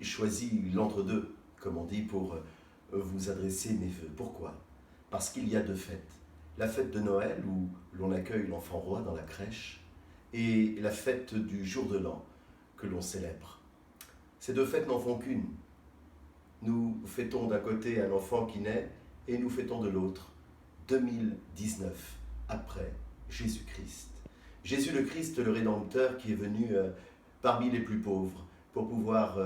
choisi l'entre-deux, comme on dit, pour vous adresser mes vœux. Pourquoi? Parce qu'il y a deux fêtes. La fête de Noël, où l'on accueille l'enfant roi dans la crèche, et la fête du jour de l'an, que l'on célèbre. Ces deux fêtes n'en font qu'une. Nous fêtons d'un côté un enfant qui naît, et nous fêtons de l'autre 2019 après Jésus-Christ. Jésus le Christ, le Rédempteur, qui est venu parmi les plus pauvres pour pouvoir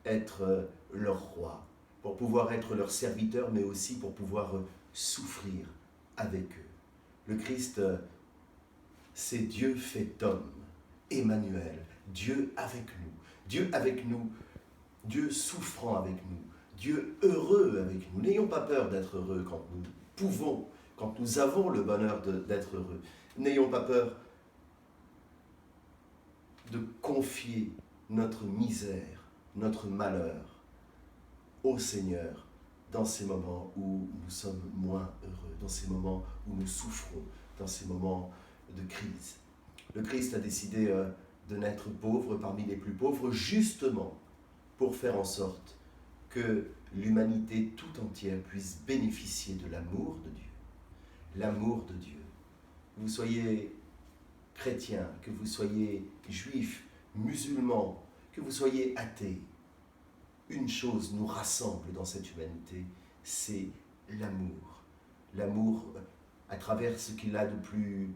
être leur roi, pour pouvoir être leur serviteur, mais aussi pour pouvoir souffrir avec eux. Le Christ, c'est Dieu fait homme, Emmanuel, Dieu avec nous, Dieu souffrant avec nous, Dieu heureux avec nous. N'ayons pas peur d'être heureux quand nous pouvons, quand nous avons le bonheur d'être heureux. N'ayons pas peur de confier notre misère, notre malheur au Seigneur dans ces moments où nous sommes moins heureux, dans ces moments où nous souffrons, dans ces moments de crise. Le Christ a décidé de naître pauvre parmi les plus pauvres, justement pour faire en sorte que l'humanité tout entière puisse bénéficier de l'amour de Dieu. L'amour de Dieu. Que vous soyez chrétien, que vous soyez juif, musulman, que vous soyez athée, une chose nous rassemble dans cette humanité, c'est l'amour. L'amour à travers ce qu'il a de plus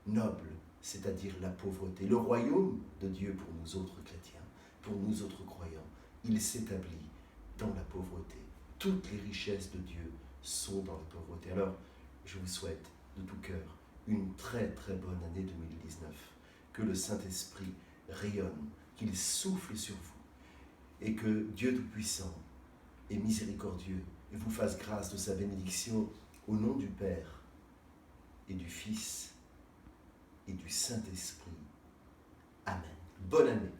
noble, c'est-à-dire la pauvreté. Le royaume de Dieu pour nous autres chrétiens, pour nous autres croyants, il s'établit dans la pauvreté. Toutes les richesses de Dieu sont dans la pauvreté. Alors, je vous souhaite de tout cœur une très très bonne année 2019. Que le Saint-Esprit rayonne, qu'il souffle sur vous et que Dieu Tout-Puissant et miséricordieux vous fasse grâce de sa bénédiction au nom du Père et du Fils et du Saint-Esprit. Amen. Bonne année.